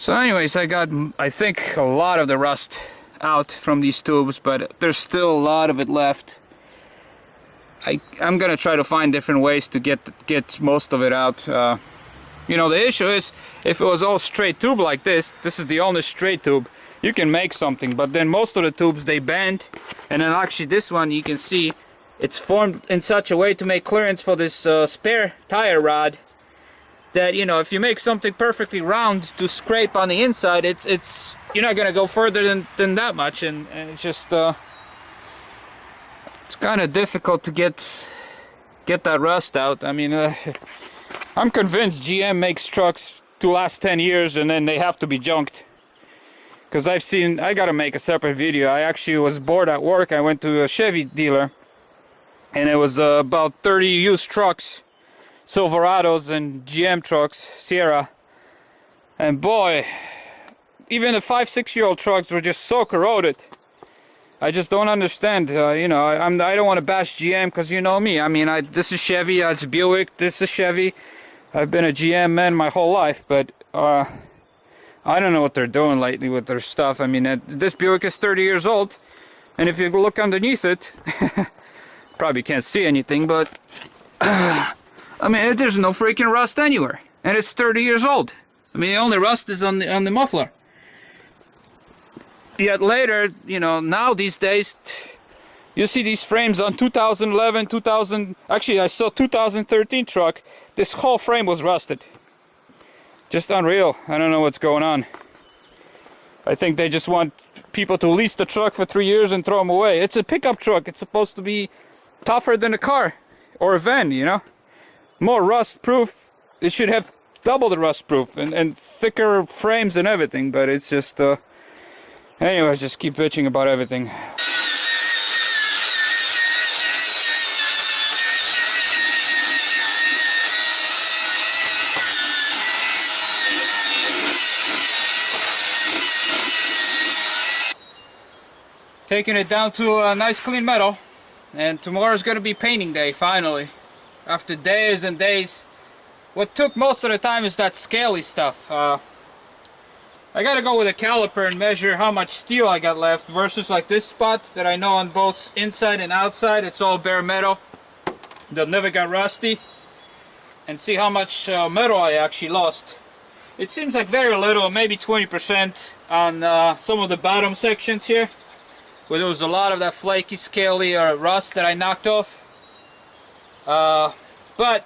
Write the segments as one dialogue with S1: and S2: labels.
S1: So anyways, I got, I think, a lot of the rust out from these tubes, but there's still a lot of it left. I'm gonna try to find different ways to get most of it out. You know, the issue is, if it was all straight tube like this is the only straight tube, you can make something, but then most of the tubes, they bend, and then actually this one, you can see it's formed in such a way to make clearance for this spare tire rod, that, you know, if you make something perfectly round to scrape on the inside, it's you're not gonna go further than that much, and it's just it's kind of difficult to get that rust out. I mean, I'm convinced GM makes trucks to last 10 years and then they have to be junked, because I gotta make a separate video. I actually was bored at work. I went to a Chevy dealer, and it was about 30 used trucks, Silverados and GM trucks, Sierra, and boy, even the 5-6-year-old trucks were just so corroded. I just don't understand. You know, I don't want to bash GM, because you know me. I mean, this is Chevy, that's Buick, this is Chevy. I've been a GM man my whole life, but I don't know what they're doing lately with their stuff. I mean, this Buick is 30 years old, and if you look underneath it, probably can't see anything, but I mean, there's no freaking rust anywhere, and it's 30 years old. I mean, the only rust is on the muffler. Yet later, you know, now these days, you see these frames on 2011, actually I saw 2013 truck, this whole frame was rusted. Just unreal. I don't know what's going on. I think they just want people to lease the truck for 3 years and throw them away. It's a pickup truck. It's supposed to be tougher than a car or a van, you know? More rust proof. It should have double the rust proof and thicker frames and everything, but it's just anyways, just keep bitching about everything. Taking it down to a nice clean metal, and tomorrow's gonna be painting day, finally. After days and days. What took most of the time is that scaly stuff. I gotta go with a caliper and measure how much steel I got left, versus like this spot that I know on both inside and outside, it's all bare metal that never got rusty, and see how much metal I actually lost. It seems like very little, maybe 20% on some of the bottom sections here, where there was a lot of that flaky, scaly rust that I knocked off. But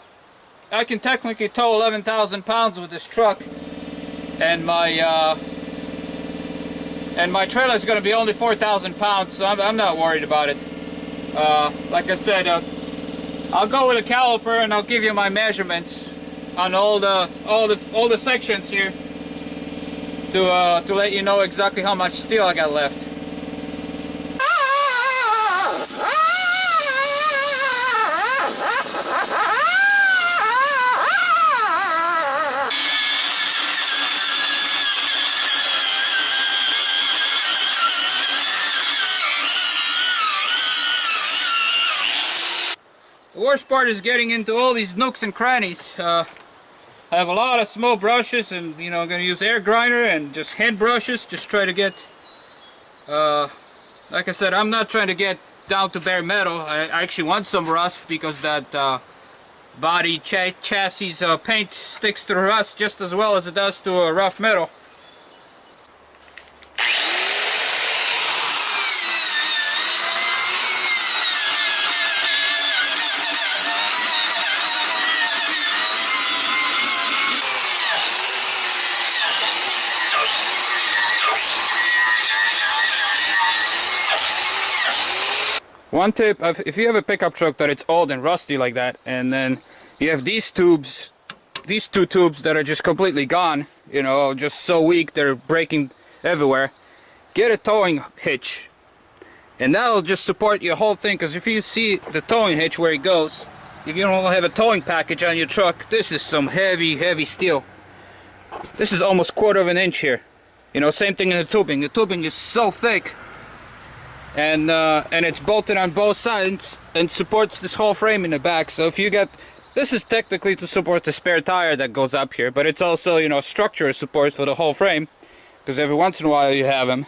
S1: I can technically tow 11,000 pounds with this truck, and my trailer is going to be only 4,000 pounds, so I'm not worried about it. Like I said, I'll go with a caliper and I'll give you my measurements on all the sections here to let you know exactly how much steel I got left. The worst part is getting into all these nooks and crannies. I have a lot of small brushes, and you know, I'm gonna use air grinder and just hand brushes, just try to get like I said, I'm not trying to get down to bare metal. I actually want some rust, because that body chassis paint sticks to the rust just as well as it does to a rough metal. One tip, if you have a pickup truck that it's old and rusty like that, and then you have these tubes, these two tubes that are just completely gone, you know, just so weak they're breaking everywhere, get a towing hitch, and that'll just support your whole thing. Because if you see the towing hitch where it goes, if you don't have a towing package on your truck, this is some heavy steel. This is almost 1/4 of an inch here. You know, same thing in the tubing. The tubing is so thick, and it's bolted on both sides and supports this whole frame in the back. So if you get this is technically to support the spare tire that goes up here, but it's also, you know, structural support for the whole frame, because every once in a while you have them.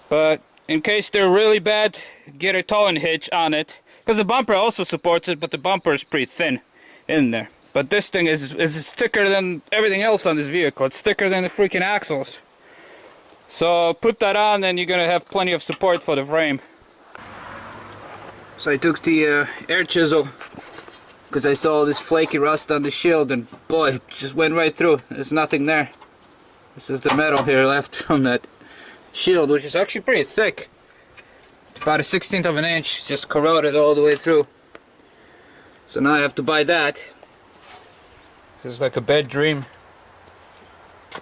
S1: But in case they're really bad, get a towing hitch on it, because the bumper also supports it, but the bumper is pretty thin in there. But this thing is thicker than everything else on this vehicle. It's thicker than the freaking axles. So put that on and you're gonna have plenty of support for the frame. So I took the air chisel because I saw this flaky rust on the shield, and boy, it just went right through. There's nothing there. This is the metal here left from that shield, which is actually pretty thick. It's about 1/16 of an inch, just corroded all the way through. So now I have to buy that. This is like a bad dream.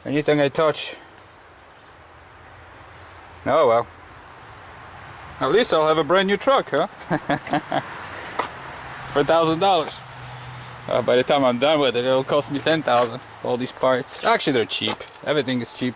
S1: Anything I touch. Oh well. At least I'll have a brand new truck, huh? For $1,000. By the time I'm done with it, it'll cost me $10,000. All these parts. Actually, they're cheap. Everything is cheap.